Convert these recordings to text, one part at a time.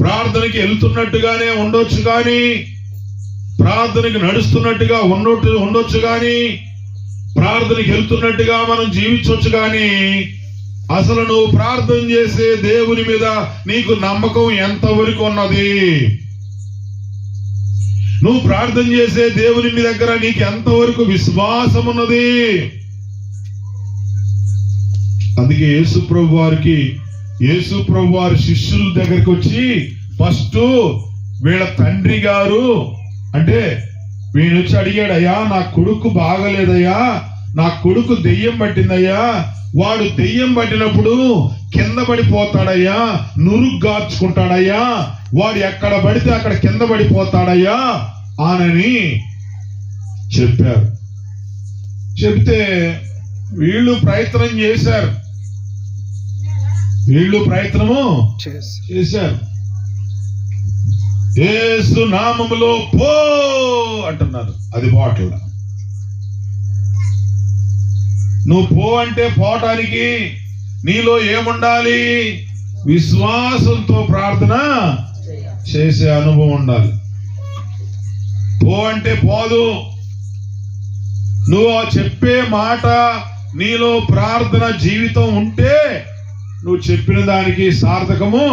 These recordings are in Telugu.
ప్రార్థనకి వెళ్తున్నట్టుగానే ఉండొచ్చు కానీ, ప్రార్థనకి నడుస్తున్నట్టుగా ఉండొచ్చు కానీ, ప్రార్థనకి వెళ్తున్నట్టుగా మనం జీవించవచ్చు కానీ, అసలు నువ్వు ప్రార్థన చేసే దేవుని మీద నీకు నమ్మకం ఎంతవరకు ఉన్నది? నువ్వు ప్రార్థన చేసే దేవుని మీ దగ్గర నీకు ఎంతవరకు విశ్వాసం ఉన్నది? అందుకే యేసుప్రభు వారి శిష్యుల దగ్గరికి వచ్చి ఫస్ట్ వీళ్ళ తండ్రి గారు అంటే వీళ్ళు వచ్చి అడిగాడు, అయ్యా నా కొడుకు బాగలేదయ్యా, నా కొడుకు దెయ్యం పట్టిందయ్యా, వాడు దెయ్యం పట్టినప్పుడు కింద పడిపోతాడయ్యా, నురుగు గార్చుకుంటాడయ్యా, వాడు ఎక్కడ పడితే అక్కడ కింద పడిపోతాడయ్యా అని చెప్పారు. చెప్తే వీళ్ళు ప్రయత్నం చేశారు, చేశారు. యేసు నామములో పో అంటున్నారు. అది పోవట్ల. నువ్వు పో అంటే పోవటానికి నీలో ఏముండాలి? విశ్వాసంతో ప్రార్థన చేసే అనుభవం ఉండాలి. పో అంటే పోదు. నువ్వు చెప్పే మాట నీలో ప్రార్థన జీవితం ఉంటే నువ్వు చెప్పిన దానికి సార్థకము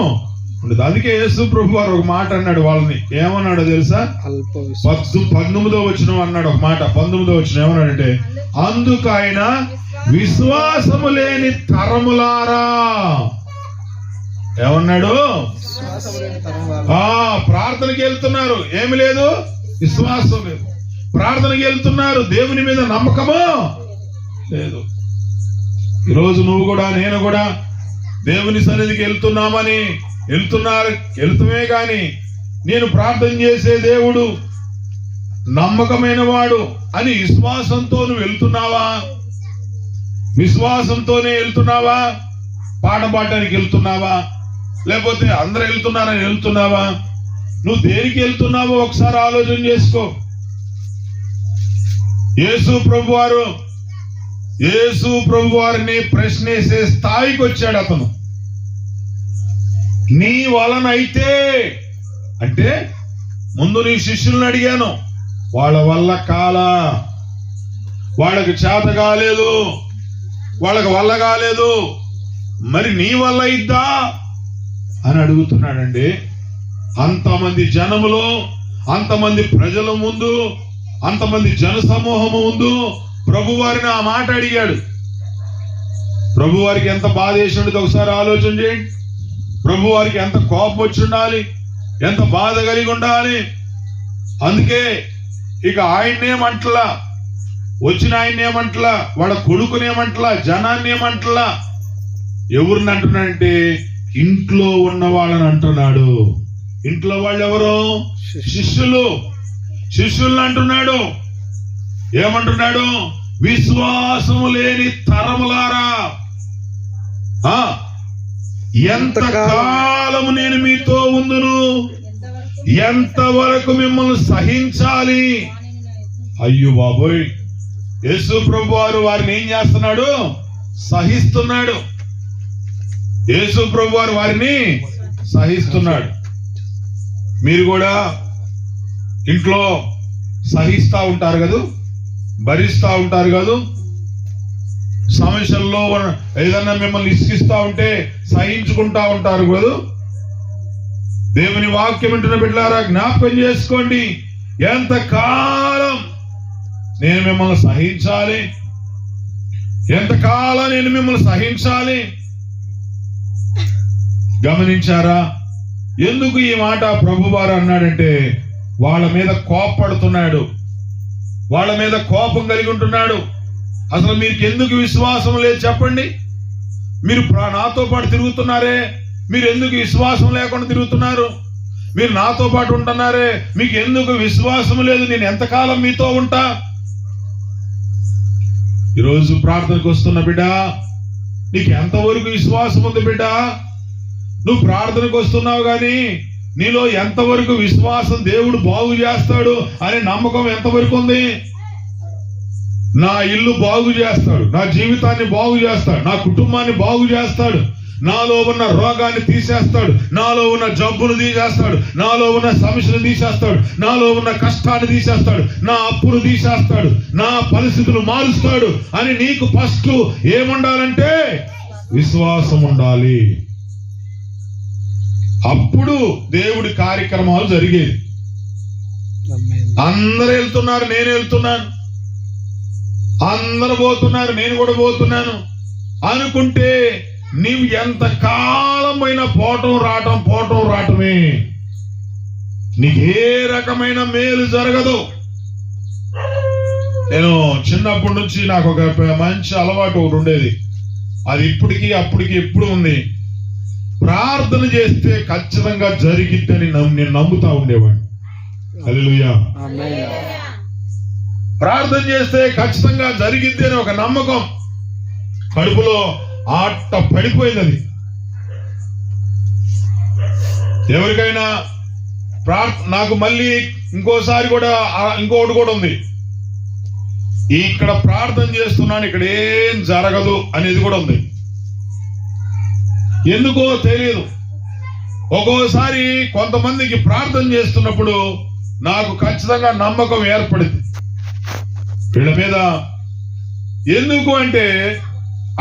ఉండదు. అందుకే యేసు ప్రభు వారు ఒక మాట అన్నాడు వాళ్ళని. ఏమన్నాడో తెలుసా? 19వ వచనం అన్నాడు ఒక మాట. 19వ వచనం ఏమన్నాడంటే, అందుకు ఆయన విశ్వాసము లేని తరములారా ఏమన్నాడు? ప్రార్థనకి వెళ్తున్నారు, ఏమి లేదు, విశ్వాసం లేదు. ప్రార్థనకి వెళ్తున్నారు, దేవుని మీద నమ్మకము లేదు. ఈరోజు నువ్వు కూడా నేను కూడా దేవుని సన్నిధికి వెళ్తుమే గాని నేను ప్రార్థన చేసే దేవుడు నమ్మకమైన వాడు అని విశ్వాసంతో నువ్వు వెళ్తున్నావా? విశ్వాసంతోనే వెళ్తున్నావా? పాట పాడడానికి వెళ్తున్నావా? లేకపోతే అందరూ వెళ్తున్నారని వెళ్తున్నావా? నువ్వు దేనికి వెళ్తున్నావో ఒకసారి ఆలోచన చేసుకో. యేసు ప్రభు వారిని ప్రశ్నేసే స్థాయికి వచ్చాడు అతను. నీ వలన అయితే అంటే ముందు నీ శిష్యులను అడిగాను, వాళ్ళ వల్ల కాలా, వాళ్ళకి చేత కాలేదు, వాళ్ళకి వల్ల కాలేదు, మరి నీ వల్ల ఇద్దా అని అడుగుతున్నాడండి. అంతమంది జనములో, అంతమంది ప్రజల ముందు, అంతమంది జన సమూహము ముందు ప్రభువారిని ఆ మాట అడిగాడు. ప్రభువారికి ఎంత బాధ వేసి ఉండదు ఒకసారి ఆలోచన చేయండి. ప్రభువారికి ఎంత కోపం వచ్చి ఉండాలి, ఎంత బాధ కలిగి ఉండాలి. అందుకే ఇక ఆయన్నేమంటలా, వచ్చిన ఆయన్నేమంటలా, వాళ్ళ కొడుకునేమంటలా, జనాన్నేమంటలా. ఎవరిని అంటున్నాడంటే ఇంట్లో ఉన్న వాళ్ళని అంటున్నాడు. ఇంట్లో వాళ్ళు ఎవరు? శిష్యుల్ని అంటున్నాడు. ఏమంటున్నాడు? విశ్వాసము లేని తరములారా, ఎంత కాలము నేను మీతో ఉందును, ఎంతవరకు మిమ్మల్ని సహించాలి? అయ్యో బాబోయ్, యేసు ప్రభు వారిని ఏం చేస్తున్నాడు? సహిస్తున్నాడు. యేసు ప్రభు వారిని సహిస్తున్నాడు. మీరు కూడా ఇంట్లో సహిస్తా ఉంటారు కదా, భరిస్తా ఉంటారు కదా. సమస్యల్లో ఏదన్నా మిమ్మల్ని ఇసుకిస్తా ఉంటే సహించుకుంటా ఉంటారు కదా. దేవుని వాక్యం వింటున్న బిడ్డలారా జ్ఞాపకం చేసుకోండి, ఎంతకాలం నేను మిమ్మల్ని సహించాలి, ఎంతకాలం నేను మిమ్మల్ని సహించాలి. గమనించారా? ఎందుకు ఈ మాట ప్రభువారు అన్నాడంటే వాళ్ళ మీద కోపడుతున్నాడు, వాళ్ళ మీద కోపం కలిగి ఉంటున్నాడు. అసలు మీకు ఎందుకు విశ్వాసం లేదు చెప్పండి? మీరు నాతో పాటు తిరుగుతున్నారే, మీరు ఎందుకు విశ్వాసం లేకుండా తిరుగుతున్నారు? మీరు నాతో పాటు ఉంటున్నారే, మీకు ఎందుకు విశ్వాసం లేదు? నేను ఎంతకాలం మీతో ఉంటా? ఈరోజు ప్రార్థనకు వస్తున్న బిడ్డ, నీకు ఎంతవరకు విశ్వాసం ఉంది బిడ్డ? నువ్వు ప్రార్థనకు వస్తున్నావు కానీ నీలో ఎంతవరకు విశ్వాసం, దేవుడు బాగు చేస్తాడు అనే నమ్మకం ఎంతవరకు ఉంది? నా ఇల్లు బాగు చేస్తాడు, నా జీవితాన్ని బాగు చేస్తాడు, నా కుటుంబాన్ని బాగు చేస్తాడు, నాలో ఉన్న రోగాన్ని తీసేస్తాడు, నాలో ఉన్న జబ్బును తీసేస్తాడు, నాలో ఉన్న సమస్యను తీసేస్తాడు, నాలో ఉన్న కష్టాన్ని తీసేస్తాడు, నా అప్పును తీసేస్తాడు, నా పరిస్థితులు మారుస్తాడు అని నీకు ఫస్ట్ ఏముండాలంటే విశ్వాసం ఉండాలి. అప్పుడు దేవుడి కార్యక్రమాలు జరిగేది. అందరూ వెళ్తున్నారు, నేను వెళ్తున్నాను, అందరూ పోతున్నారు, నేను కూడా పోతున్నాను అనుకుంటే నీవు ఎంత కాలమైన పోవటం రావటమే, నీకు ఏ రకమైన మేలు జరగదు. నేను చిన్నప్పటి నుంచి నాకు ఒక మంచి అలవాటు ఒకటి ఉండేది, అది ఇప్పటికీ అప్పటికి ఎప్పుడు ఉంది. ప్రార్థన చేస్తే ఖచ్చితంగా జరిగిద్దని నేను నమ్ముతా ఉండేవాడిని. హల్లెలూయా. ప్రార్థన చేస్తే ఖచ్చితంగా జరిగిద్ది అని ఒక నమ్మకం కడుపులో ఆట పడిపోయింది. అది ఎవరికైనా నాకు మళ్ళీ ఇంకోసారి కూడా ఇంకోటి కూడా ఉంది, ఇక్కడ ప్రార్థన చేస్తున్నాను ఇక్కడ ఏం జరగదు అనేది కూడా ఉంది. ఎందుకో తెలియదు. ఒక్కోసారి కొంతమందికి ప్రార్థన చేస్తున్నప్పుడు నాకు ఖచ్చితంగా నమ్మకం ఏర్పడింది వీళ్ళ మీద. ఎందుకు అంటే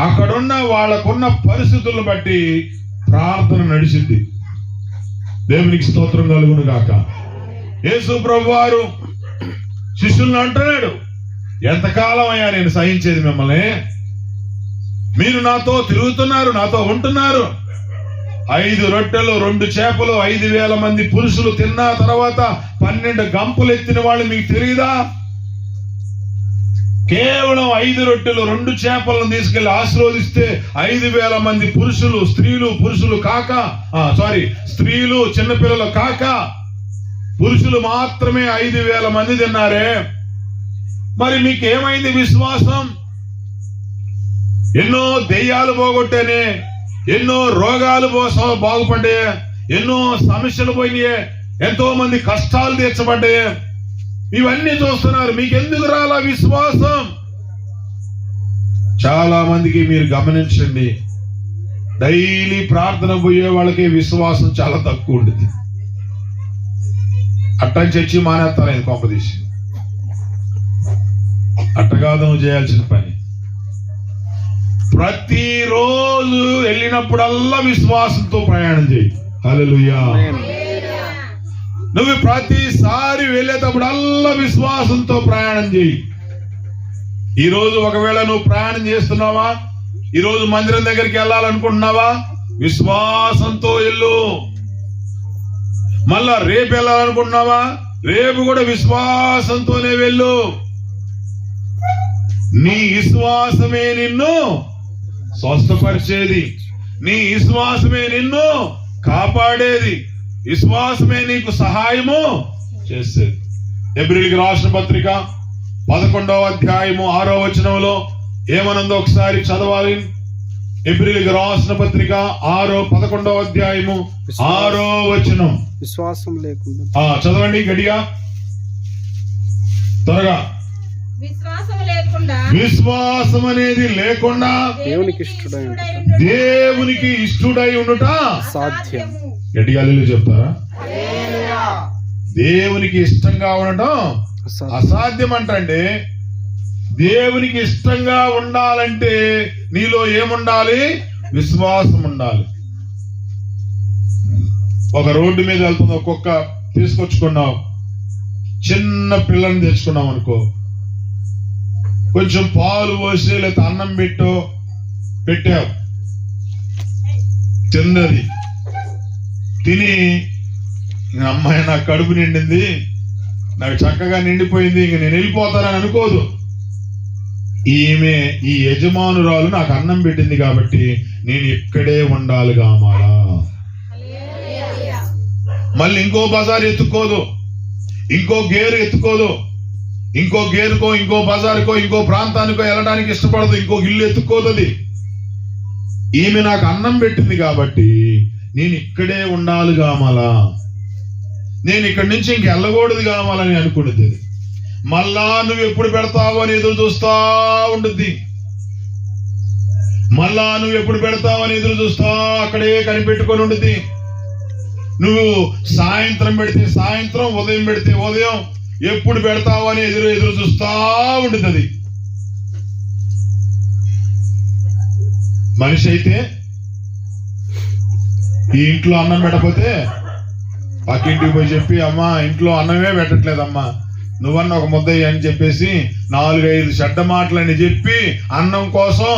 అక్కడున్న వాళ్ళకున్న పరిస్థితులను బట్టి ప్రార్థన నడిచింది. దేవునికి స్తోత్రం కలుగును గాక. యేసు ప్రభువారు శిష్యులను అంటున్నాడు, ఎంతకాలం అయ్యా నేను సహించేది మిమ్మల్ని? మీరు నాతో తిరుగుతున్నారు, నాతో ఉంటున్నారు. 5 రొట్టెలు 2 చేపలు 5,000 మంది పురుషులు తిన్న తర్వాత 12 గంపలు ఎత్తిన వాళ్ళు మీకు తెలియదా? కేవలం 5 రొట్టెలు 2 చేపలను తీసుకెళ్లి ఆశీర్వదిస్తే 5,000 మంది పురుషులు, పురుషులు కాక స్త్రీలు చిన్నపిల్లలు కాక పురుషులు మాత్రమే 5,000 మంది తిన్నారే. మరి మీకేమైంది విశ్వాసం? ఎన్నో దెయ్యాలు పోగొట్టానే, ఎన్నో రోగాలు బాగుపడ్డాయి, ఎన్నో సమస్యలు పోయినాయి, ఎంతో మంది కష్టాలు తీర్చబడ్డాయి. ఇవన్నీ చూస్తున్నారు, మీకెందుకు రాలా విశ్వాసం? చాలా మందికి మీరు గమనించండి, డైలీ ప్రార్థన పోయే వాళ్ళకి విశ్వాసం చాలా తక్కువ ఉంటుంది. అట్టని చచ్చి మానేస్తారు ఆయన కొంపదీసి. అట్టగాదు నువ్వు చేయాల్సిన పని. ప్రతిరోజు వెళ్ళినప్పుడల్లా విశ్వాసంతో ప్రయాణం చేయి. హల్లెలూయా. నువ్వు ప్రతిసారి వెళ్ళేటప్పుడల్లా విశ్వాసంతో ప్రయాణం చేయి. ఈరోజు ఒకవేళ నువ్వు ప్రయాణం చేస్తున్నావా, ఈరోజు మందిరం దగ్గరికి వెళ్ళాలనుకుంటున్నావా, విశ్వాసంతో వెళ్ళు. మళ్ళా రేపు వెళ్ళాలనుకుంటున్నావా, రేపు కూడా విశ్వాసంతోనే వెళ్ళు. నీ విశ్వాసమే నిన్ను స్వస్థపరిచేది, నీ విశ్వాసమే నిన్ను కాపాడేది, విశ్వాసమే నీకు సహాయము చేసేది. హెబ్రీయులకు రాసిన పత్రిక 11వ అధ్యాయము 6వ వచనంలో ఏమనుందో ఒకసారి చదవాలి. హెబ్రీయులకు రాసిన పత్రిక 11వ అధ్యాయము 6వ వచనం. విశ్వాసం లేకుండా చదవండి గట్టిగా, త్వరగా. విశ్వాసం అనేది లేకుండా దేవునికి ఇష్టడై ఉండుట సాధ్యం. గట్టిగా చెప్తారా? దేవునికి ఇష్టంగా ఉండటం అసాధ్యం అంటండి. దేవునికి ఇష్టంగా ఉండాలంటే నీలో ఏముండాలి? విశ్వాసం ఉండాలి. ఒక రోడ్డు మీద వెళ్తుంది, ఒక్కొక్క తీసుకొచ్చుకున్నావు, చిన్న పిల్లని తెచ్చుకున్నావు అనుకో, కొంచెం పాలు పోసి లేకపోతే అన్నం పెట్టావు, తిన్నది, తిని అమ్మాయి నాకు కడుపు నిండింది, నాకు చక్కగా నిండిపోయింది, ఇంక నేను వెళ్ళిపోతానని అనుకోదు. ఈమె ఈ యజమానురాలు నాకు అన్నం పెట్టింది కాబట్టి నేను ఇక్కడే ఉండాలి కామాలా. మళ్ళీ ఇంకో బజార్ ఎత్తుకోదు, ఇంకో గేరు ఎత్తుకోదు, ఇంకో గేరుకో ఇంకో బజారుకో ఇంకో ప్రాంతానికో వెళ్ళడానికి ఇష్టపడదు, ఇంకో ఇల్లు ఎత్తుకోదు. ఈమె నాకు అన్నం పెట్టింది కాబట్టి నేను ఇక్కడే ఉండాలి కామాలా, నేను ఇక్కడి నుంచి ఇంక వెళ్ళకూడదు కావాలని అనుకున్నది. మళ్ళా నువ్వు ఎప్పుడు పెడతావో అని ఎదురు చూస్తా ఉంటుంది. మళ్ళా నువ్వు ఎప్పుడు పెడతావని ఎదురు చూస్తా అక్కడే కనిపెట్టుకొని ఉంటుంది. నువ్వు సాయంత్రం పెడితే సాయంత్రం, ఉదయం పెడితే ఉదయం, ఎప్పుడు పెడతావని ఎదురు చూస్తా ఉంటుంది. మనిషి అయితే ఈ ఇంట్లో అన్నం పెట్టకపోతే పక్కింటికి పోయి చెప్పి, అమ్మా ఇంట్లో అన్నమే పెట్టట్లేదమ్మా, నువ్వన్న ఒక ముద్దయ్య అని చెప్పేసి 4-5 చెడ్డ మాటలని చెప్పి అన్నం కోసం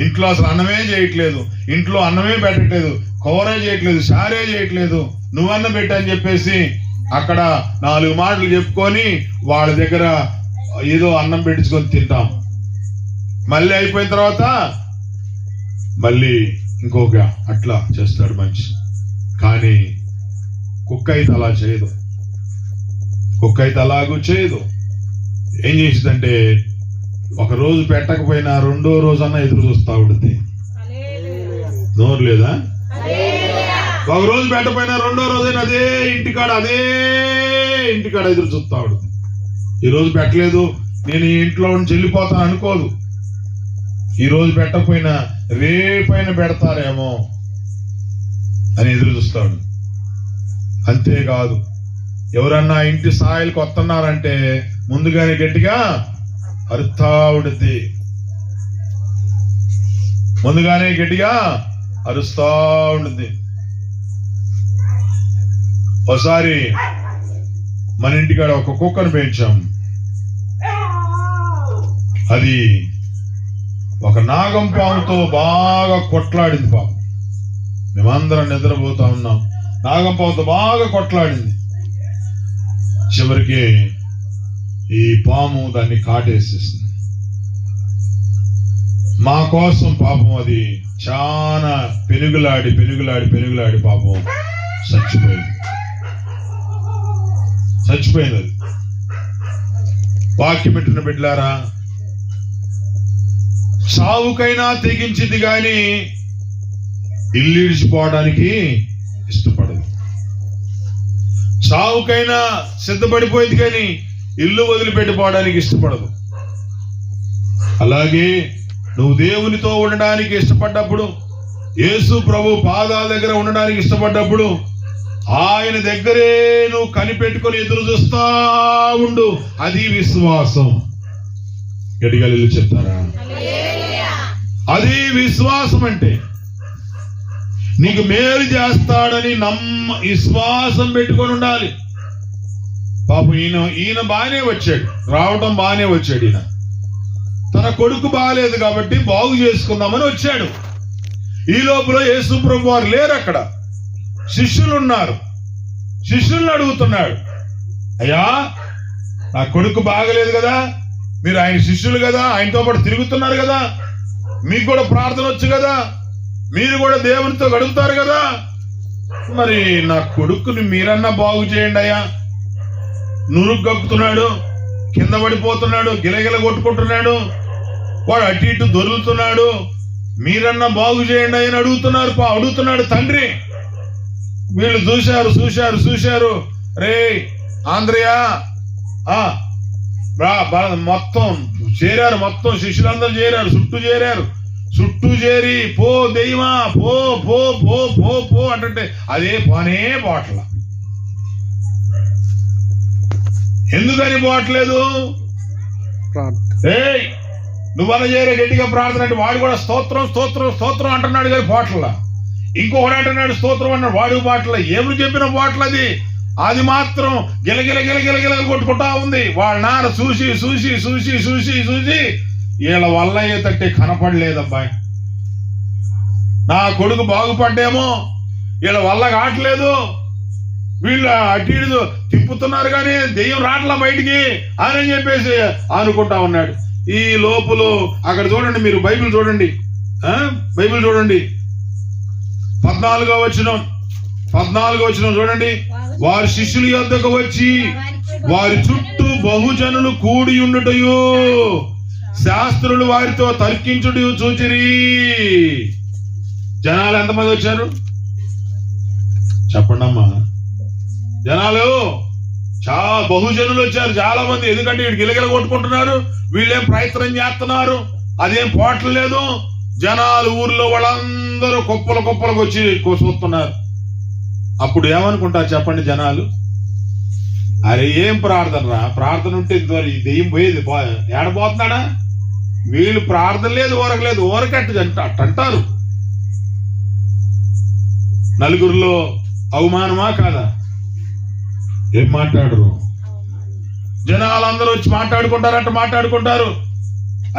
ఇంట్లో అసలు అన్నమే చేయట్లేదు, ఇంట్లో అన్నమే పెట్టట్లేదు, కూరే చేయట్లేదు, సారే చేయట్లేదు, నువ్వన్న పెట్టని చెప్పేసి అక్కడ 4 మాటలు చెప్పుకొని వాళ్ళ దగ్గర ఏదో అన్నం పెట్టించుకొని తింటాం. మళ్ళీ అయిపోయిన తర్వాత మళ్ళీ ఇంకొక అట్లా చేస్తాడు మనిషి. కానీ కుక్క అయితే అలా చేయదు. కుక్క అయితే అలాగూ చేయదు. ఏం చేసిందంటే ఒక రోజు పెట్టకపోయినా 2వ రోజన్నా ఎదురు చూస్తా ఉంటుంది. నోరు లేదా? ఒక రోజు పెట్టకపోయినా 2వ రోజైనా అదే ఇంటికాడ ఎదురు చూస్తా ఉంటుంది. ఈ రోజు పెట్టలేదు, నేను ఈ ఇంట్లో నుంచి వెళ్ళిపోతాను అనుకోదు. ఈ రోజు పెట్టకపోయినా రేపైనా పెడతారేమో అని ఎదురు చూస్తాడు. అంతేకాదు, ఎవరన్నా ఇంటి సాయలకు వస్తున్నారంటే ముందుగానే గట్టిగా అరుస్తా ఉంటుంది. ముందుగానే గట్టిగా అరుస్తా ఉంటుంది. ఒకసారి మన ఇంటికాడ ఒక కుక్కను పెంచాం. అది ఒక నాగం పాముతో బాగా కొట్లాడింది. పాపం మేమందరం నిద్రపోతా ఉన్నాం. నాగం పాముతో బాగా కొట్లాడింది. చివరికి ఈ పాము దాన్ని కాటేసేసింది. మా కోసం పాపం అది చాలా పెనుగులాడి పాపం చచ్చిపోయింది. అది వాక్యం పెట్టిన బిడ్డలారా, సావుకైనా తెగించింది కానీ ఇల్లు ఇడిచిపోవడానికి ఇష్టపడదు. సావుకైనా సిద్ధపడిపోయింది కానీ ఇల్లు వదిలిపెట్టిపోవడానికి ఇష్టపడదు. అలాగే నువ్వు దేవునితో ఉండడానికి ఇష్టపడ్డప్పుడు, యేసు ప్రభు పాదాల దగ్గర ఉండడానికి ఇష్టపడ్డప్పుడు, ఆయన దగ్గరే నువ్వు కనిపెట్టుకొని ఎదురు చూస్తా ఉండు. అది విశ్వాసం. గట్టిగా చెప్తారా? అది విశ్వాసం. అంటే నీకు మేలు చేస్తాడని విశ్వాసం పెట్టుకొని ఉండాలి. పాపం ఈయన బాగానే వచ్చాడు, రావటం బాగానే వచ్చాడు. ఈయన తన కొడుకు బాగాలేదు కాబట్టి బాగు చేసుకుందామని వచ్చాడు. ఈ లోపల యేసు ప్రభు వారు లేరు అక్కడ, శిష్యులు ఉన్నారు. శిష్యుల్ని అడుగుతున్నాడు, అయ్యా నా కొడుకు బాగలేదు కదా, మీరు ఆయన శిష్యులు కదా, ఆయనతో పాటు తిరుగుతున్నారు కదా, మీకు కూడా ప్రార్థన వచ్చు కదా, మీరు కూడా దేవునితో గడుపుతారు కదా, మరి నా కొడుకుని మీరన్నా బాగు చేయండి అయ్యా. నురుగు గక్కుతున్నాడు, కింద పడిపోతున్నాడు, గిలగిల కొట్టుకుంటున్నాడు, వాడు అటు ఇటు దొరుకుతున్నాడు, మీరన్నా బాగు చేయండి అని అడుగుతున్నాడు తండ్రి. వీళ్ళు చూశారు. రే ఆంధ్రయా మొత్తం చేరారు, మొత్తం శిష్యులందరూ చేరారు, చుట్టూ చేరి పో దెయ్యమా పో పో పో పో పో అంటే అదే పోనే పోట్ల. ఎందుకని పోవట్లేదు? ఏయ్ నువ్వన్న చేరే గట్టిగా ప్రార్థన అంటే వాడు కూడా స్తోత్రం అంటున్నాడు కానీ పోట్ల. ఇంకొకటి అంటున్నాడు స్తోత్రం అన్నాడు, వాడు పాటల. ఏమి చెప్పిన పోట్ల అది మాత్రం గిలగిల కొట్టుకుంటా ఉంది. వాళ్ళ నాన్న చూసి వీళ్ళ వల్ల ఏదంటే కనపడలేదబ్బాయి. నా కొడుకు బాగుపడ్డేమో, వీళ్ళ వల్ల కావట్లేదు, వీళ్ళు అటు ఇటు తిప్పుతున్నారు కానీ దెయ్యం రాట్లా బయటికి అని చెప్పేసి అనుకుంటా ఉన్నాడు. ఈ లోపులు అక్కడ చూడండి, మీరు బైబిల్ చూడండి 14వ వచనం చూడండి. వారి శిష్యుల యొద్దకు వచ్చి వారి చుట్టూ బహుజనులు కూడి ఉండుటయు శాస్త్రులు వారితో తర్కించుడు చూచిరి. జనాలు ఎంతమంది వచ్చారు చెప్పండి అమ్మా? జనాలు చాలా బహుజనులు వచ్చారు, చాలా మంది. ఎందుకంటే వీడు గిలగిల కొట్టుకుంటున్నారు, వీళ్ళేం ప్రయత్నం చేస్తున్నారు, అదేం పోవట్లేదు. జనాలు ఊర్లో వాళ్ళందరూ కుప్పలకు వచ్చి చూస్తున్నారు. అప్పుడు ఏమనుకుంటారు చెప్పండి జనాలు? అరే ఏం ప్రార్థన రా, ప్రార్థన ఉంటే ఈ దెయ్యం పోయేది ఏడబోతున్నాడా? వీళ్ళు ప్రార్థన లేదు, ఊరకలేదు, ఊరకట్టు అంటారు. నలుగురిలో అవమానమా కాదా? ఏం మాట్లాడరు? జనాలందరూ వచ్చి మాట్లాడుకుంటారు.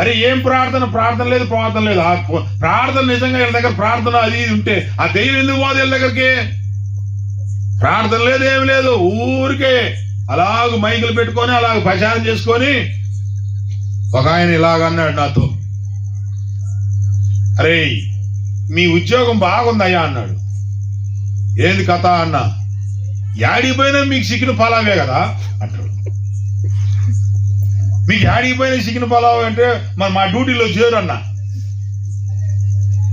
అరే ఏం ప్రార్థన లేదు. ప్రార్థన నిజంగా వీళ్ళ దగ్గర ప్రార్థన అది ఇది ఉంటే ఆ దెయ్యం ఎందుకు పోదు వీళ్ళ దగ్గరికి? ప్రార్థన లేదు, ఏమి లేదు, ఊరికే అలాగ మైకులు పెట్టుకొని అలాగ ప్రచారం చేసుకొని. ఒక ఆయన ఇలాగన్నాడు నాతో, అరే మీ ఉద్యోగం బాగుందయ్యా అన్నాడు. ఏంది కథ అన్నా? యాడిపోయినా మీకు చికెన్ పలావే కదా అంటాడు. మీకు యాడిపోయినా చికెన్ పలావ్ అంటే మరి మా డ్యూటీలో చేరు అన్నా.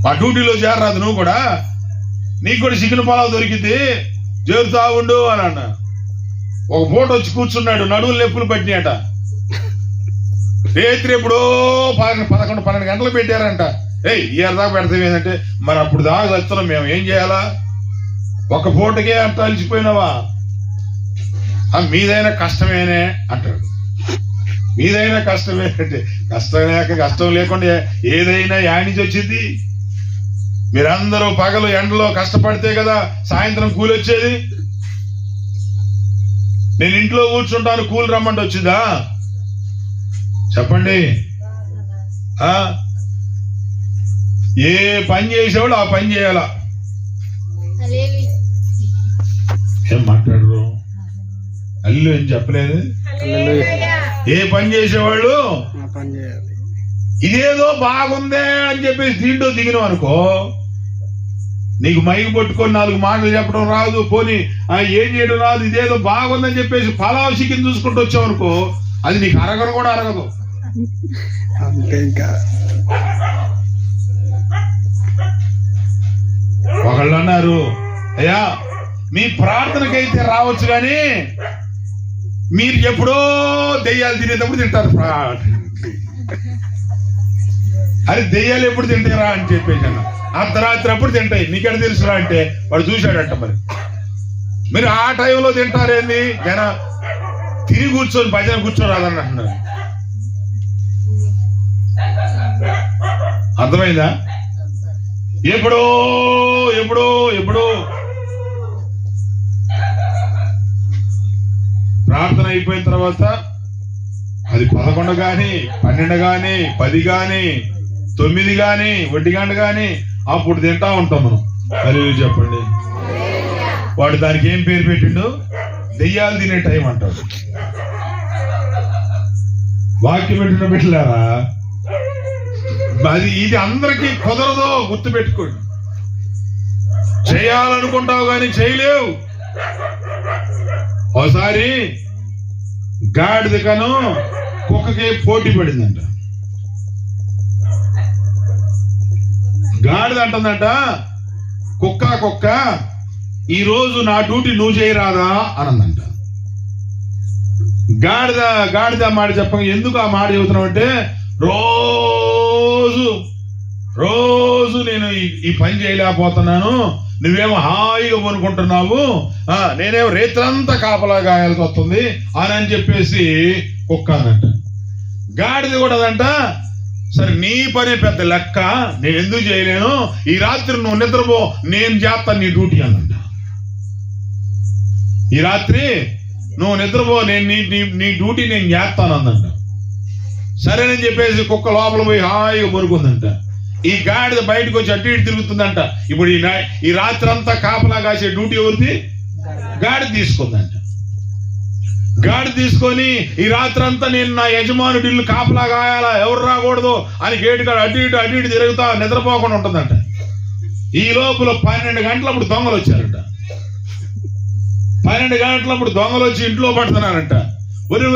మా డ్యూటీలో చేరరాదు నువ్వు కూడా, నీకు కూడా చికెన్ పలావ్ దొరికింది, చేరుతా ఉండు అని అన్న. ఒక పూట వచ్చి కూర్చున్నాడు, నడువులు నొప్పులు పట్టినాయట. రేత్రి ఎప్పుడో 11-12 గంటలు పెట్టారంట. ఇయర్ దాకా పెడతాం ఏంటంటే, మరి అప్పుడు దాకా వస్తున్నాం మేము, ఏం చేయాలా? ఒక పూటకే అంత అలిసిపోయినావా? మీదైనా కష్టమేనే అంటాడు. మీదైనా కష్టమే అంటే కష్టం లేకుండా ఏదైనా యానించి వచ్చింది? మీరందరూ పగలు ఎండలో కష్టపడితే కదా సాయంత్రం కూలి వచ్చేది. నేను ఇంట్లో కూర్చుంటాను, కూలి రమ్మంటే వచ్చిందా? చెప్పండి. ఏ పని చేసేవాడు ఆ పని చేయాలా? ఏం మాట్లాడరు? అల్లు ఏం చెప్పలేదు. ఏ పని చేసేవాళ్ళు ఇదేదో బాగుందే అని చెప్పేసి దీంట్లో దిగినాం అనుకో, నీకు మైకి పట్టుకొని 4 మాటలు చెప్పడం రాదు, పోనీ ఏం చేయడం రాదు, ఇదేదో బాగుందని చెప్పేసి పలావ్ చికెన్ చూసుకుంటూ వచ్చావు అనుకో, అది నీకు అరగను కూడా అరగదు. ఒకళ్ళు అన్నారు, అయ్యా మీ ప్రార్థనకైతే రావచ్చు కానీ మీరు ఎప్పుడో దెయ్యాలు తినేటప్పుడు తింటారు. అరే దెయ్యాలు ఎప్పుడు తింటారా అని చెప్పేసి అన్న. అర్ధరాత్రి అప్పుడు తింటాయి, నీకెడ తెలుసురా అంటే వాడు చూశాడంట. మరి మీరు ఆ టైంలో తింటారేంది? జన తిరిగి కూర్చొని భజన కూర్చోరాదని అంటున్నారు. అర్థమైందా? ఎప్పుడో ప్రార్థన అయిపోయిన తర్వాత అది 11 గాని 12 గాని 10 గాని 9 గాని 1 గంట గాని అప్పుడు తింటా ఉంటాం మనం. హల్లెలూయా చెప్పండి. వాడు దానికి ఏం పేరు పెట్టిండు? దెయ్యాలు తినే టైం అంటాడు. వాక్యం పెట్టిన పెట్టలేరా? ఇది అందరికీ కుదరదు, గుర్తు పెట్టుకోండి. చేయాలనుకుంటావు కానీ చేయలేవు. ఒకసారి గాడిద కను కుక్కకి పోటీ పడిందంట. గాడిద అంటుందంట, కుక్క ఈ రోజు నా డ్యూటీ నువ్వు చేయరాదా అనందంట. గాడిద మాట చెప్పక, ఎందుకు ఆ మాట చెబుతున్నావు అంటే, రోజు నేను ఈ పని చేయలేకపోతున్నాను, నువ్వేమో హాయిగా కొనుక్కుంటున్నావు, నేనేమో రేత్రంతా కాపలా గాయాల్సి వస్తుంది అని చెప్పేసి కుక్క అనంట. గాడిద కూడా అదంట, సరే నీ పనే పెద్ద లెక్క, నేను ఎందుకు చేయలేను, ఈ రాత్రి నువ్వు నిద్రపో, నేను చేస్తాను నీ డ్యూటీ అనంట. ఈ రాత్రి నువ్వు నిద్రపో, నేను నీ డ్యూటీ నేను చేస్తాను అందంట. సరేనని చెప్పేసి కుక్క లోపల పోయి హాయిగా పడుకుందంట. ఈ గాడిద బయటకు వచ్చి అటు ఇటు తిరుగుతుందంట. ఇప్పుడు ఈ రాత్రి అంతా కాపలా కాసే డ్యూటీ ఎవరిది? గాడిద తీసుకుందంట. గాడి తీసుకొని ఈ రాత్రి అంతా నేను నా యజమానుడి ఇల్లు కాపలా కాయాలా, ఎవరు రాకూడదు అని గేటుగాడు అటు ఇటు తిరుగుతా నిద్రపోకుండా ఉంటుందంట. ఈ లోపల 12 గంటలప్పుడు దొంగలు వచ్చారంట. 12 గంటలప్పుడు దొంగలు వచ్చి ఇంట్లో పడుతున్నారంట. ఒరి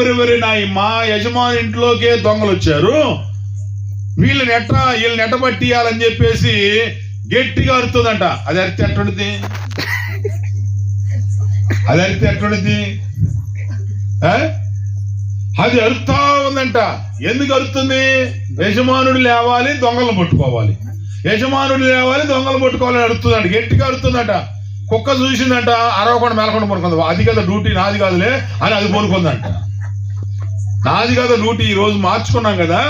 మా యజమాని ఇంట్లోకే దొంగలు వచ్చారు, వీళ్ళని నెట్టబట్టియాలని చెప్పేసి గట్టిగా అరుతుందంట. అది అరితే ఎట్టుండిది? అది అరుతా ఉందంట. ఎందుకు అరుతుంది? యజమానుడు లేవాలి, దొంగలు పట్టుకోవాలి, యజమానుడు లేవాలి, దొంగలు పట్టుకోవాలని అరుతుందంట. గట్టిగా అరుతుందట. కుక్క చూసిందంట, అరవకుండా మెలకుండా పడుకుంది. అది కదా డ్యూటీ, నాది కాదులే అని అది పడుకుందంట. నాది కదా డ్యూటీ, ఈ రోజు మార్చుకున్నాం కదా,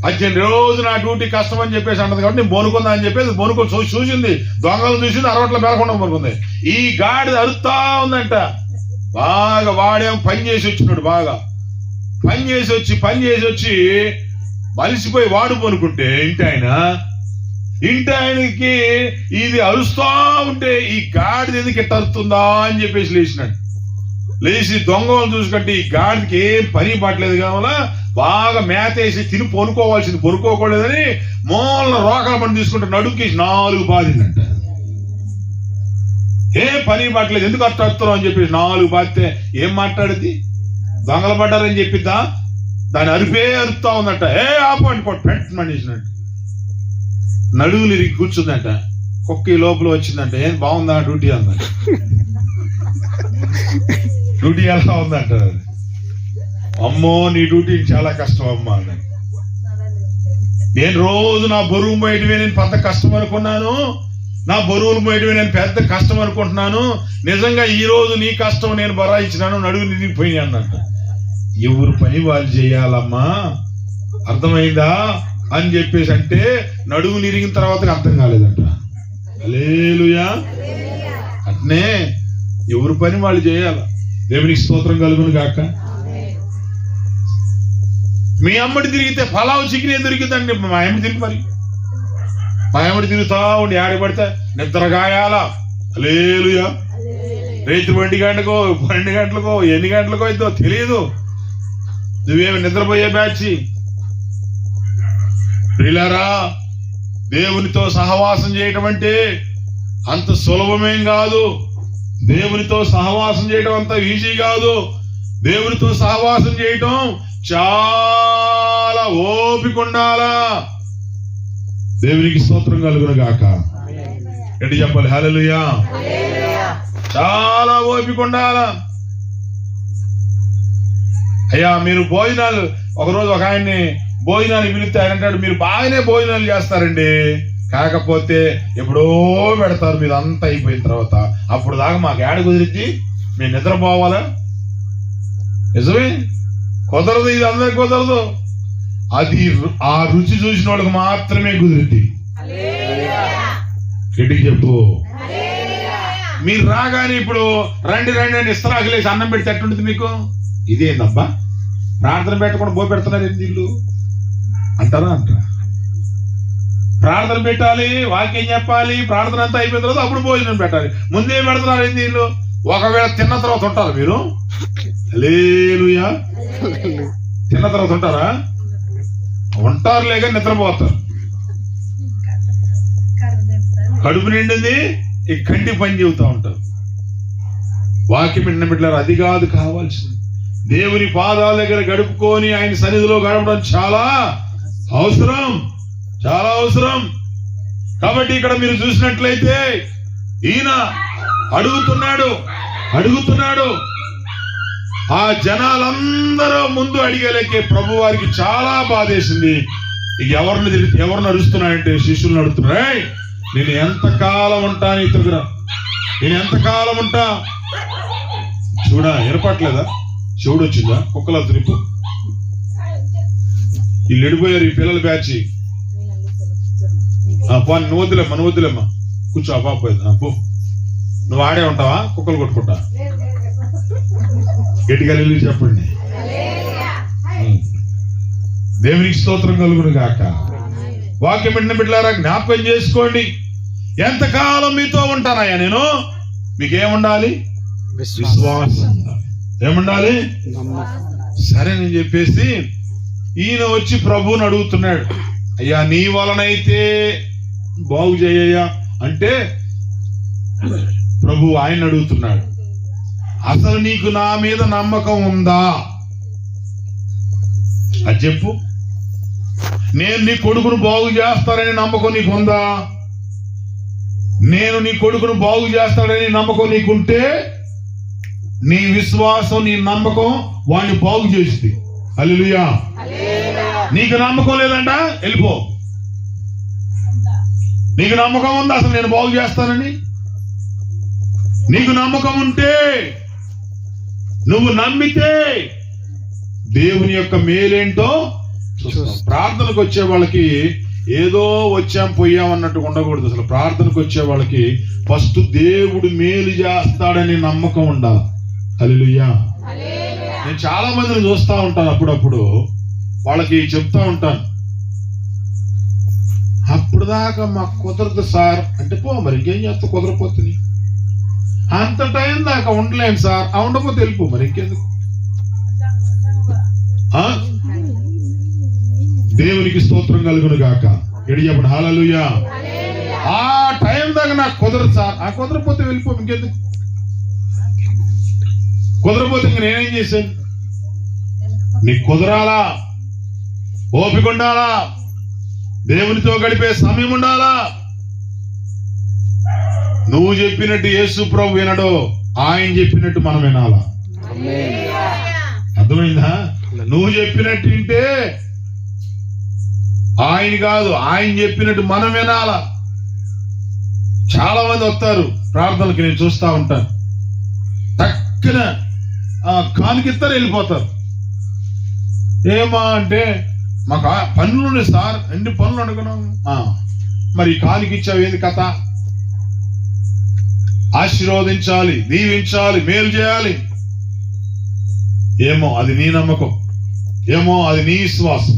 అది రోజు నా డ్యూటీ కష్టం అని చెప్పేసి అంటది కాబట్టి నేను బొనుకుందా అని చెప్పేసి బొనుకొని చూసింది, దొంగలు చూసింది, అరవట్ల మెలకుండా పడుకుంది. ఈ గాడిద అరుతా ఉందంట. బాగా వాడేం పని చేసి వచ్చినాడు, బాగా పని చేసి వచ్చి మలిసిపోయి వాడు పనుకుంటే ఇంటి ఆయనకి ఇది అరుస్తా ఉంటే ఈ గాడిద ఎందుకు ఎట్ట అరుతుందా అని చెప్పేసి లేచినాడు. లేచి దొంగలు చూసుకుంటే ఈ గాడికి ఏం పని పట్టలేదు కావాలా, బాగా మేతేసి తిని పొనుకోవాల్సింది పొనుకోకూడదని మూలన రోకల పని తీసుకుంటే నడుకేసి 4 బాధిందంట. ఏం పని పట్టలేదు, ఎందుకు అట్ట అరుతున్నావు అని చెప్పేసి 4 బాధితే ఏం మాట్లాడింది? దొంగలు పడ్డారని చెప్పిద్దా? దాని అరిపే అరుతా ఉందట. ఆపండి పెట్టమనేసినట్టు నడువులు ఇరిగి కూర్చుందంట. కుక్క ఈ లోపల వచ్చిందంట. ఏం బాగుందా డ్యూటీ అందంట. డ్యూటీ ఎలా ఉందంట. అమ్మో నీ డ్యూటీ చాలా కష్టం అమ్మా అన్నది. నేను రోజు నా బరువు మోయటమే నేను పెద్ద కష్టం అనుకున్నాను, నా బరువులు మోయటమే నేను పెద్ద కష్టం అనుకుంటున్నాను, నిజంగా ఈ రోజు నీ కష్టం నేను బరాయించినాను, నడువు నిరిగిపోయినా అన్నట్ట. ఎవరు పని వాళ్ళు చేయాలమ్మా, అర్థమైందా అని చెప్పేసి అంటే నడువు నిరిగిన తర్వాత అర్థం కాలేదంట. హల్లెలూయా. అట్నే ఎవరు పని వాళ్ళు చేయాల. దేవునికి స్తోత్రం కలుగును గాక. మీ అమ్మడి తిరిగితే పలావు చికెన్ ఏం దొరికిందండి? మా అమ్మడి తిరిగి మరి మా అమ్మడి తిరుగుతా ఉండి ఆడబడితే నిద్ర గాయాల. హల్లెలూయా. రేత్రి 1 గంటకో 12 గంటలకో ఎన్ని గంటలకో అయితే తెలియదు. నువ్వేమి నిద్రపోయే బ్యాచ్. ప్రియులారా, దేవునితో సహవాసం చేయటం అంటే అంత సులభమేం కాదు. దేవునితో సహవాసం చేయటం అంత ఈజీ కాదు. దేవునితో సహవాసం చేయటం చాలా ఓపిక ఉండాలా. దేవునికి స్తోత్రం కలుగును గాక. ఎటు చెప్పాలి? హల్లెలూయా. చాలా ఓపిక ఉండాలా. అయ్యా మీరు భోజనాలు, ఒకరోజు ఒక ఆయన్ని భోజనానికి పిలిస్తే ఆయన అంటాడు, మీరు బాగానే భోజనాలు చేస్తారండి, కాకపోతే ఎప్పుడో పెడతారు, మీరు అంతా అయిపోయిన తర్వాత. అప్పుడు దాకా మాకు ఏడ కుదిరిద్ది, మేము నిద్రపోవాలా? నిజమే, కుదరదు. ఇది అందరికి కుదరదు. అది ఆ రుచి చూసిన వాళ్ళకి మాత్రమే కుదిరిద్ది. గట్టిగా చెప్పు. మీరు రాగానే ఇప్పుడు రండి అని ఇస్తరాకులేసి అన్నం పెడితే ఎట్టుంటుంది మీకు? ఇదేందబ్బా ప్రార్థన పెట్టకుండా బో పెడుతున్నారు ఏంది వీళ్ళు అంటారా? ప్రార్థన పెట్టాలి, వాక్యం చెప్పాలి, ప్రార్థన అంతా అయిపోయిన తర్వాత అప్పుడు భోజనం పెట్టాలి. ముందే పెడుతున్నారు ఏంది వీళ్ళు? ఒకవేళ తిన్న తర్వాత ఉంటారు మీరు? హల్లెలూయా. తిన్న తర్వాత ఉంటారా? ఉంటారు, లేక నిద్రపోతారు. కడుపు నిండింది ఈ కంటి పని చెబుతా ఉంటారు. వాక్యం పెట్టిన బిడ్డలారా, అది కాదు కావాల్సింది. దేవుని పాదాల దగ్గర గడుపుకొని ఆయన సన్నిధిలో గడపడం చాలా అవసరం, చాలా అవసరం. కాబట్టి ఇక్కడ మీరు చూసినట్లయితే ఈయన అడుగుతున్నాడు. ఆ జనాలందరూ ముందు అడిగేలేకే ప్రభు వారికి చాలా బాధేసింది. ఎవరిని అరుస్తున్నాయంటే శిష్యులను అడుగుతున్నాయి, నేను ఎంతకాలం ఉంటా నీ దగ్గర, నేను ఎంతకాలం ఉంటా? వినపట్లేదా? చెవుడు వచ్చిందా? కుక్కలా తిరుపు. వీళ్ళు ఎడిపోయారు ఈ పిల్లల బ్యాచ్. నువ్వు వద్దులేమ్మా కూర్చో. ఆ పాప పో. నువ్వు ఆడే ఉంటావా? కుక్కలు కొట్టుకుంటా. గట్టిగా వెళ్ళి చెప్పండి. దేవునికి స్తోత్రం కలుగును గాక. వాక్యం పెట్టిన బిడ్డలారా జ్ఞాపకం చేసుకోండి. ఎంతకాలం మీతో ఉంటానయ్యా నేను? మీకేముండాలి? విశ్వాసం. ఏముండాలి? సరే నేను చెప్పేసి ఈయన వచ్చి ప్రభువుని అడుగుతున్నాడు, అయ్యా నీ వలనైతే బాగు చేయయ్యా అంటే ప్రభు ఆయన అడుగుతున్నాడు, అసలు నీకు నా మీద నమ్మకం ఉందా? అది చెప్పు. నేను నీ కొడుకును బాగు చేస్తానని నమ్మకం నీకుందా? నేను నీ కొడుకును బాగు చేస్తాడని నమ్మకం నీకుంటే నీ విశ్వాసం, నీ నమ్మకం వాడిని బాగు చేసింది. హల్లెలూయా. నీకు నమ్మకం లేదంట, వెళ్ళిపో. నీకు నమ్మకం ఉందా అసలు నేను బాగు చేస్తానని? నీకు నమ్మకం ఉంటే, నువ్వు నమ్మితే దేవుని యొక్క మేలేంటో చూస్తావు. ప్రార్థనకు వచ్చే వాళ్ళకి ఏదో వచ్చాం పోయాం అన్నట్టు ఉండకూడదు. అసలు ప్రార్థనకు వచ్చే వాళ్ళకి ఫస్ట్ దేవుడు మేలు చేస్తాడని నమ్మకం ఉండాలి. హల్లెలూయా. నేను చాలా మందిని చూస్తా ఉంటాను, అప్పుడప్పుడు వాళ్ళకి చెప్తా ఉంటాను, అప్పుడు దాకా మాకు కుదరదు సార్ అంటే, పో మరి ఇంకేం చేస్తా, కుదరపోతుంది. అంత టైం దాకా ఉండలేను సార్, ఉండకపోతే వెళ్ళిపో, మరి ఇంకెందుకు. దేవునికి స్తోత్రం కలుగును గాక. ఎడి చెప్పండి హల్లెలూయా. ఆ టైం దాకా నాకు కుదరదు సార్, కుదరపోతే వెళ్ళిపో, ఇంకెందుకు. కుదరపోతే ఇంక నేనేం చేశాను? నీకు కుదరాలా, ఓపిక ఉండాలా, దేవునితో గడిపే సమయం ఉండాలా. నువ్వు చెప్పినట్టు యేసు ప్రభు వినడో, ఆయన చెప్పినట్టు మనం వినాలా. అర్థమైందా? నువ్వు చెప్పినట్టు వింటే ఆయన కాదు, ఆయన చెప్పినట్టు మనం వినాలా. చాలా మంది వస్తారు ప్రార్థనకి, నేను చూస్తా ఉంటాను, టక్కున కానికిస్తారు, వెళ్ళిపోతారు. ఏమా అంటే, మాకు పనులు సార్, ఎన్ని పనులు అనుకున్నాం. మరి కానికి ఇచ్చావు, ఏంది కథ? ఆశీర్వదించాలి, దీవించాలి, మేలు చేయాలి. ఏమో అది నీ నమ్మకం, ఏమో అది నీ విశ్వాసం.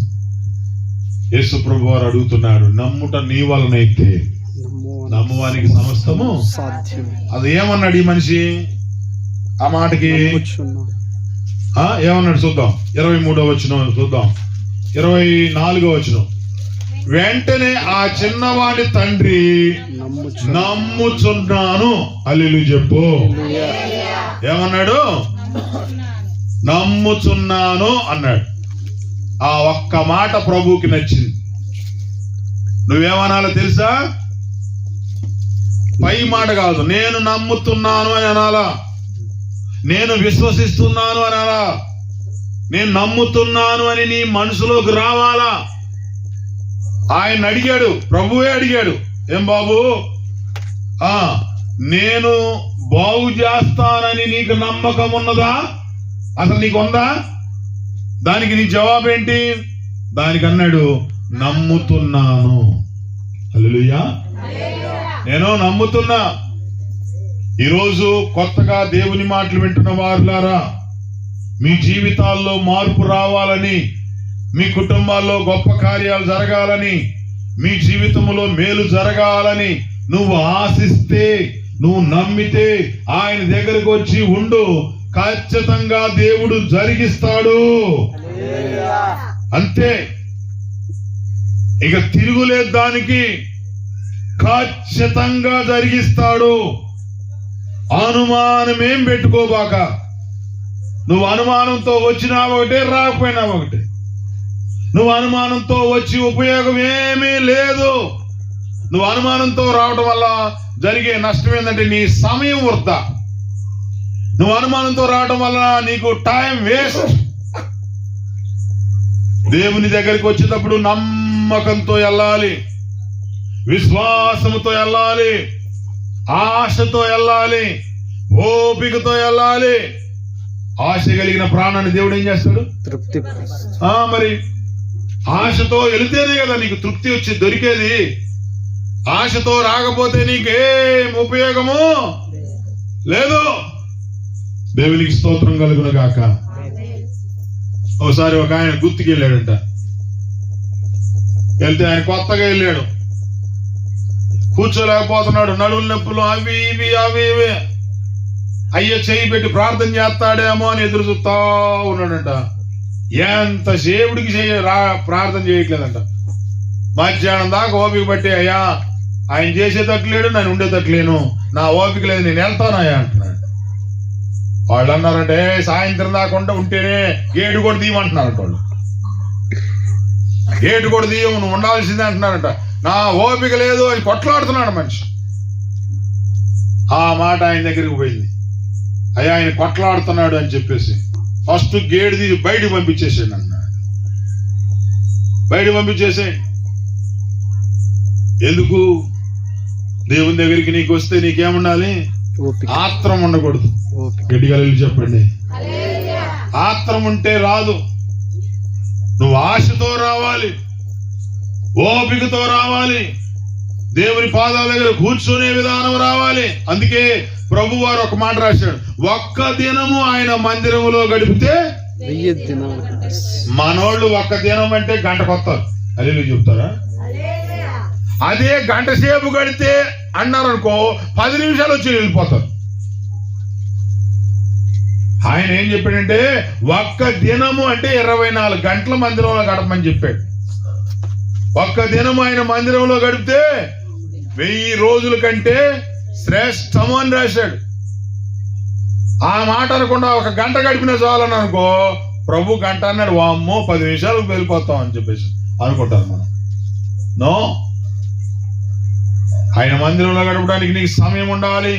యేసు ప్రభు వారు అడుగుతున్నాడు, నమ్ముట నీ వలనైతే నమ్మువానికి సమస్తము సాధ్యం. అది ఏమన్నాడు ఈ మనిషి ఆ మాటకి? ఏమన్నాడు చూద్దాం. 23వ వచనం చూద్దాం, 24వ వచనం. వెంటనే ఆ చిన్నవాడి తండ్రి నమ్ముచున్నాను, హల్లెలూయా చెప్పు. ఏమన్నాడు? నమ్ముచున్నాను అన్నాడు. ఆ ఒక్క మాట ప్రభువుకి నచ్చింది. నువ్వేమనాలో తెలుసా? పై మాట కాదు, నేను నమ్ముతున్నాను అని అనాలా, నేను విశ్వసిస్తున్నాను అనాలా, నేను నమ్ముతున్నాను అని నీ మనసులోకి రావాలా. ఆయన అడిగాడు, ప్రభువే అడిగాడు, ఏం బాబు, నేను బాగు చేస్తానని నీకు నమ్మకం ఉన్నదా? అసలు నీకు ఉందా? దానికి నీ జవాబేంటి? దానికి అన్నాడు, నమ్ముతున్నాను. హల్లెలూయా. నేను నమ్ముతున్నా. ఈరోజు కొత్తగా దేవుని మాటలు వింటున్న వారులారా, మీ జీవితాల్లో మార్పు రావాలని, మీ కుటుంబాల్లో గొప్ప కార్యాలు జరగాలని, మీ జీవితంలో మేలు జరగాలని నువ్వు ఆశిస్తే, నువ్వు నమ్మితే, ఆయన దగ్గరకు వచ్చి ఉండు, ఖచ్చితంగా దేవుడు జరిగిస్తాడు. అంతే, ఇక తిరుగులేదు దానికి. ఖచ్చితంగా జరిగిస్తాడు. అనుమానమేం పెట్టుకోబాక. నువ్వు అనుమానంతో వచ్చినా ఒకటే, రాకపోయినా ఒకటే. నువ్వు అనుమానంతో వచ్చి ఉపయోగం ఏమీ లేదు. నువ్వు అనుమానంతో రావడం వల్ల జరిగే నష్టం ఏంటంటే నీ సమయం వృధా. నువ్వు అనుమానంతో రావడం వల్ల నీకు టైం వేస్ట్. దేవుని దగ్గరికి వచ్చేటప్పుడు నమ్మకంతో వెళ్ళాలి, విశ్వాసంతో వెళ్ళాలి, ఆశతో వెళ్ళాలి, ఓపికతో వెళ్ళాలి. ఆశ కలిగిన ప్రాణాన్ని దేవుడు ఏం చేస్తాడు? తృప్తి. మరి ఆశతో వెళితేనే కదా నీకు తృప్తి వచ్చి దొరికేది. ఆశతో రాకపోతే నీకేం ఉపయోగము లేదు. దేవునికి స్తోత్రం కలుగును గాక. ఒకసారి ఒక ఆయన గుర్తుకి వెళ్ళాడంట. వెళ్తే ఆయన కొత్తగా వెళ్ళాడు, కూర్చోలేకపోతున్నాడు, నడువుల నొప్పులు అవి ఇవి అవి ఇవి. అయ్యో చెయ్యి పెట్టి ప్రార్థన చేస్తాడేమో అని ఎదురు చూస్తా ఉన్నాడంట. ఎంత సేవుడికి ప్రార్థన చేయట్లేదంట. మధ్యాహ్నం దాకా ఓపిక పట్టి, అయ్యా ఆయన చేసేటట్లేడు, నేను ఉండేటట్లేను, నా ఓపిక లేదు, నేను వెళ్తానయ్యా అంటున్నాడు. వాళ్ళు అన్నారంటే, సాయంత్రం దాకా ఉంటేనే గేటు కూడా తీయమంటున్నారంట వాళ్ళు. గేటు కూడా తీయము, నువ్వు ఉండాల్సిందే అంటున్నారంట. నా ఓపిక లేదు అని కొట్లాడుతున్నాడు మనిషి. ఆ మాట ఆయన దగ్గరికి పోయింది. అయ్యా ఆయన కొట్లాడుతున్నాడు అని చెప్పేసి ఫస్ట్ గేట్ తీసి బయటికి పంపించేసాడు అన్నాడు. బయటికి పంపించేసేయండి. ఎందుకు? దేవుని దగ్గరికి నీకు వస్తే నీకేముండాలి? ఓపిక. ఆత్రం ఉండకూడదు. ఓపిక. గట్టిగా చెప్పండి. ఆత్రం ఉంటే రాదు. నువ్వు ఆశతో రావాలి, ఓపికతో రావాలి, దేవుని పాదాల దగ్గర కూర్చునే విధానం రావాలి. అందుకే ప్రభు వారు ఒక మాట రాశాడు, ఒక్క దినము ఆయన మందిరములో గడిపితే 1000 దినాలు. మనోళ్ళు ఒక్క దినం అంటే గంట కొత్తారు. హల్లెలూయా చెప్తారా? అదే గంట సేపు గడితే అన్నారు అనుకో 10 నిమిషాలు వచ్చి వెళ్ళిపోతారు. ఆయన ఏం చెప్పాడంటే ఒక్క దినము అంటే 24 గంటల మందిరంలో గడపమని చెప్పాడు. ఒక్క దినం ఆయన మందిరంలో గడిపితే 1000 రోజుల కంటే శ్రేష్టము అని రాశాడు. ఆ మాట అనకుండా ఒక గంట గడిపిన చాలని అనుకో, ప్రభు గంట అన్నాడు, వామ్మో 10 నిమిషాలకు వెళ్ళిపోతాం అని చెప్పేసి అనుకుంటారు మనం. నో, ఆయన మందిరంలో గడపడానికి నీకు సమయం ఉండాలి,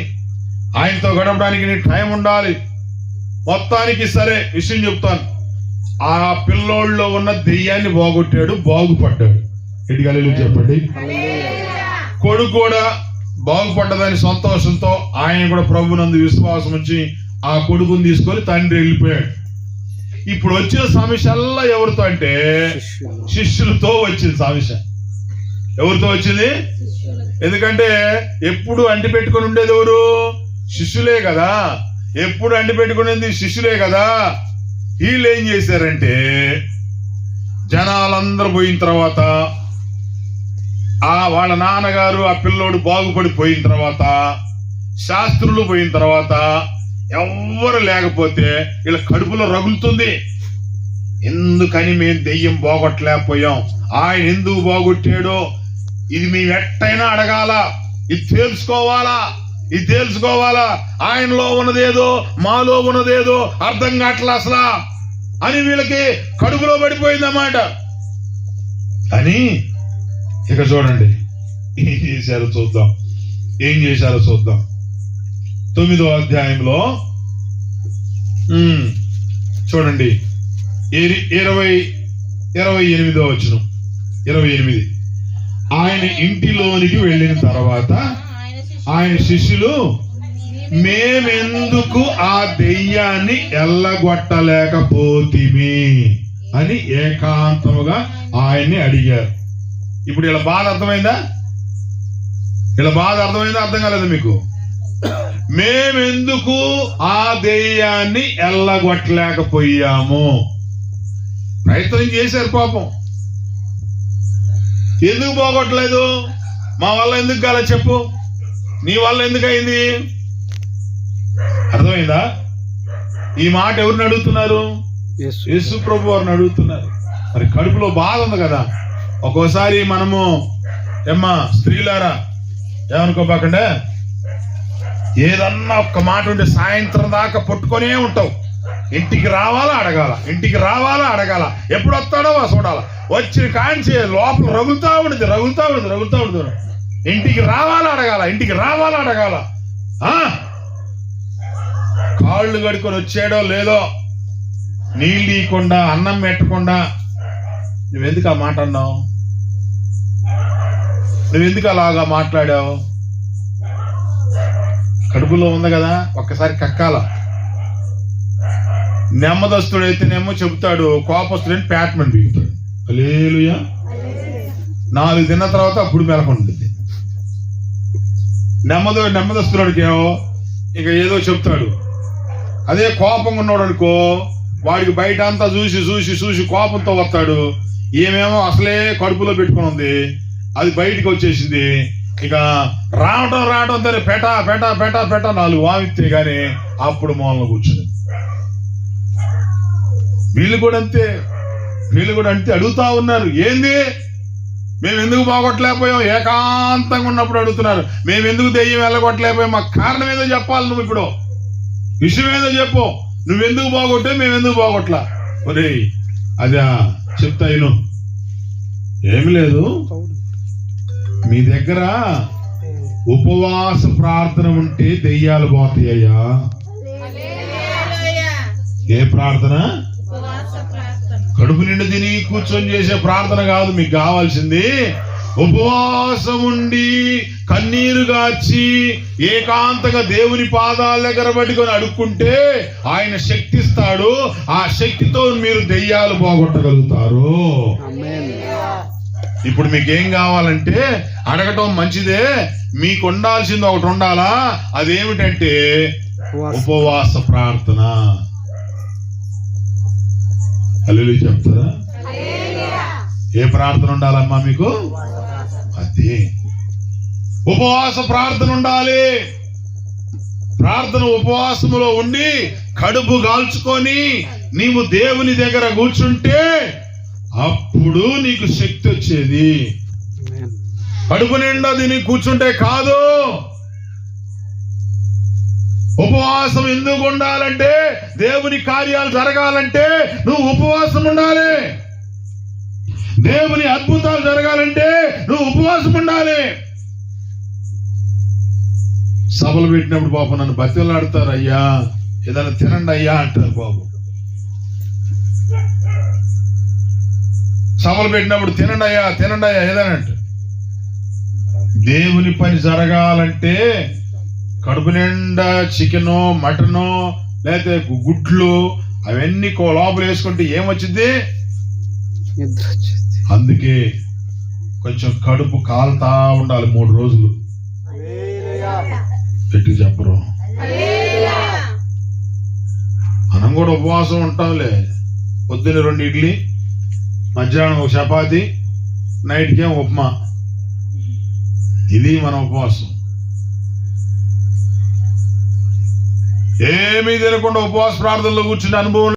ఆయనతో గడపడానికి నీకు టైం ఉండాలి. మొత్తానికి సరే విషయం చెప్తాను. ఆ పిల్లోళ్ళలో ఉన్న దెయ్యాన్ని పోగొట్టాడు, బాగుపడ్డాడు. ఎటుగా చెప్పండి. కొడుకు కూడా బాగుపడ్డదని సంతోషంతో ఆయన కూడా ప్రభునందు విశ్వాసం ఉంచి ఆ కొడుకుని తీసుకొని తండ్రి వెళ్ళిపోయాడు. ఇప్పుడు వచ్చిన సమస్యల్లా ఎవరితో అంటే శిష్యులతో వచ్చింది సమస్య. ఎవరితో వచ్చింది? ఎందుకంటే ఎప్పుడు అంటి పెట్టుకుని ఉండేది ఎవరు? శిష్యులే కదా. ఎప్పుడు అంటి పెట్టుకునేది శిష్యులే కదా. వీళ్ళు ఏం చేశారంటే జనాలందరూ పోయిన తర్వాత, వాళ్ళ నాన్నగారు ఆ పిల్లోడు బాగుపడిపోయిన తర్వాత, శాస్త్రులు పోయిన తర్వాత, ఎవ్వరు లేకపోతే వీళ్ళ కడుపులో రగులుతుంది. ఎందుకని మేము దెయ్యం పోగొట్టలేకపోయాం, ఆయన ఎందుకు పోగొట్టాడో ఇది మేము ఎట్టయినా అడగాల, ఇది తెలుసుకోవాలా. ఆయనలో ఉన్నదేదో మాలో ఉన్నదేదో అర్థం కావట్లా అసలు అని వీళ్ళకి కడుపులో పడిపోయిందన్నమాట. అని ఇక చూడండి ఏం చేశారో చూద్దాం. 9వ అధ్యాయంలో చూడండి 28వ వచనం. 28. ఆయన ఇంటిలోనికి వెళ్ళిన తర్వాత ఆయన శిష్యులు, మేమెందుకు ఆ దెయ్యాన్ని ఎల్లగొట్టలేకపోతిమి అని ఏకాంతముగా ఆయన్ని అడిగారు. ఇప్పుడు ఇలా బాధ అర్థమైందా? అర్థం కాలేదా మీకు? మేమెందుకు ఆ దెయ్యాన్ని ఎల్లగొట్టలేకపోయాము. ప్రయత్నం చేశారు పాపం. ఎందుకు పోగొట్టలేదు? మా వల్ల ఎందుకు కాలే చెప్పు, నీ వల్ల ఎందుకు అయింది? అర్థమైందా? ఈ మాట ఎవరిని అడుగుతున్నారు? యేసు ప్రభు వారిని అడుగుతున్నారు. మరి కడుపులో బాధ ఉంది కదా. ఒక్కోసారి మనము స్త్రీలారా ఏమనుకోబాకండే, ఏదన్నా ఒక్క మాట ఉంటే సాయంత్రం దాకా పట్టుకొనే ఉంటావు. ఇంటికి రావాలా అడగాల, ఎప్పుడు వస్తాడో చూడాలా, వచ్చి కాంచి లోపల రగులుతా ఉండదు. ఇంటికి రావాలా అడగాల. కాళ్ళు కడుకొని వచ్చాడో లేదో, నీళ్ళు ఇవ్వకుండా, అన్నం పెట్టకుండా, నువ్వెందుకు ఆ మాట అన్నావు? నువ్వెందుకు అలాగా మాట్లాడావు? కడుపులో ఉంది కదా, ఒక్కసారి కక్కాల. నెమ్మదస్తుడైతేనేమో చెబుతాడు, కోపస్తుడని ప్యాట్మెంట్ బిగుతాడు. హల్లెలూయా. 4 తిన్న తర్వాత అప్పుడు మెలకుంటుంది. నెమ్మదస్తుడికేమో ఇక ఏదో చెప్తాడు. అదే కోపంగా ఉన్నాడు అనుకో, వాడికి బయట అంతా చూసి కోపంతో వస్తాడు. ఏమేమో అసలే కడుపులో పెట్టుకుని ఉంది, అది బయటికి వచ్చేసింది. ఇక రావటం సరే పెట 4 వామితే గాని అప్పుడు మూలన కూర్చుంది. వీళ్ళు కూడా అంతే అడుగుతా ఉన్నారు. ఏంది మేము ఎందుకు బాగొట్టలేకపోయాం? ఏకాంతంగా ఉన్నప్పుడు అడుగుతున్నారు, మేము ఎందుకు దెయ్యం వెళ్ళగొట్టలేకపోయాం? మాకు కారణం ఏదో చెప్పాలి. నువ్వు ఇప్పుడు విషయం ఏదో చెప్పు. నువ్వెందుకు బాగొట్టే, మేము ఎందుకు బాగొట్టలా? ఒరే అదా చెప్తా ఇను. ఏమి లేదు, మీ దగ్గర ఉపవాస ప్రార్థన ఉంటే దెయ్యాలు పోతాయ్యా. ఏ ప్రార్థన? కడుపు నిండి తిని కూర్చొని చేసే ప్రార్థన కాదు. మీకు కావాల్సింది ఉపవాసం ఉండి కన్నీరు గార్చి ఏకాంతంగా దేవుని పాదాల దగ్గర పట్టుకొని అడుక్కుంటే ఆయన శక్తి ఇస్తాడు. ఆ శక్తితో మీరు దెయ్యాలు పోగొట్టగలుగుతారు. ఆమేన్. ఇప్పుడు మీకేం కావాలంటే అడగటం మంచిదే, మీకు ఉండాల్సింది ఒకటి ఉండాలా. అదేమిటంటే ఉపవాస ప్రార్థన. హల్లెలూయా చెప్తారా? ఏ ప్రార్థన ఉండాలమ్మా మీకు? అది ఉపవాస ప్రార్థన ఉండాలి. ప్రార్థన ఉపవాసములో ఉండి కడుపు కాల్చుకొని నీవు దేవుని దగ్గర కూర్చుంటే అప్పుడు నీకు శక్తి వచ్చేది. ఆమేన్. కడుపు నిండా తిని కూర్చుంటే కాదు. ఉపవాసం ఎందుకు ఉండాలంటే దేవుని కార్యాలు జరగాలంటే నువ్వు ఉపవాసం ఉండాలి. దేవుని అద్భుతాలు జరగాలంటే నువ్వు ఉపవాసం ఉండాలి. సభలు పెట్టినప్పుడు బాబు నన్ను బతిలాడతారు, అయ్యా ఏదైనా తినండి అయ్యా అంటారు. బాబు సభలు పెట్టినప్పుడు తినండి అయ్యా ఏదైనా అంటారు. దేవుని పని జరగాలంటే కడుపు నిండా చికెను మటను లేకపోతే గుడ్లు అవన్నీ లోపల వేసుకుంటే ఏమొచ్చింది? నిద్ర వచ్చేది. అందుకే కొంచెం కడుపు కాలుతా ఉండాలి 3 రోజులు. పెట్టి చెప్పరు. మనం కూడా ఉపవాసం ఉంటాంలే. పొద్దున్న 2 ఇడ్లీ, మధ్యాహ్నం 1 చపాతి, నైట్కి ఏం ఉప్మా. ఇది మన ఉపవాసం. ఏమీ తినకుండా ఉపవాస ప్రార్థనలో కూర్చుని అనుభవం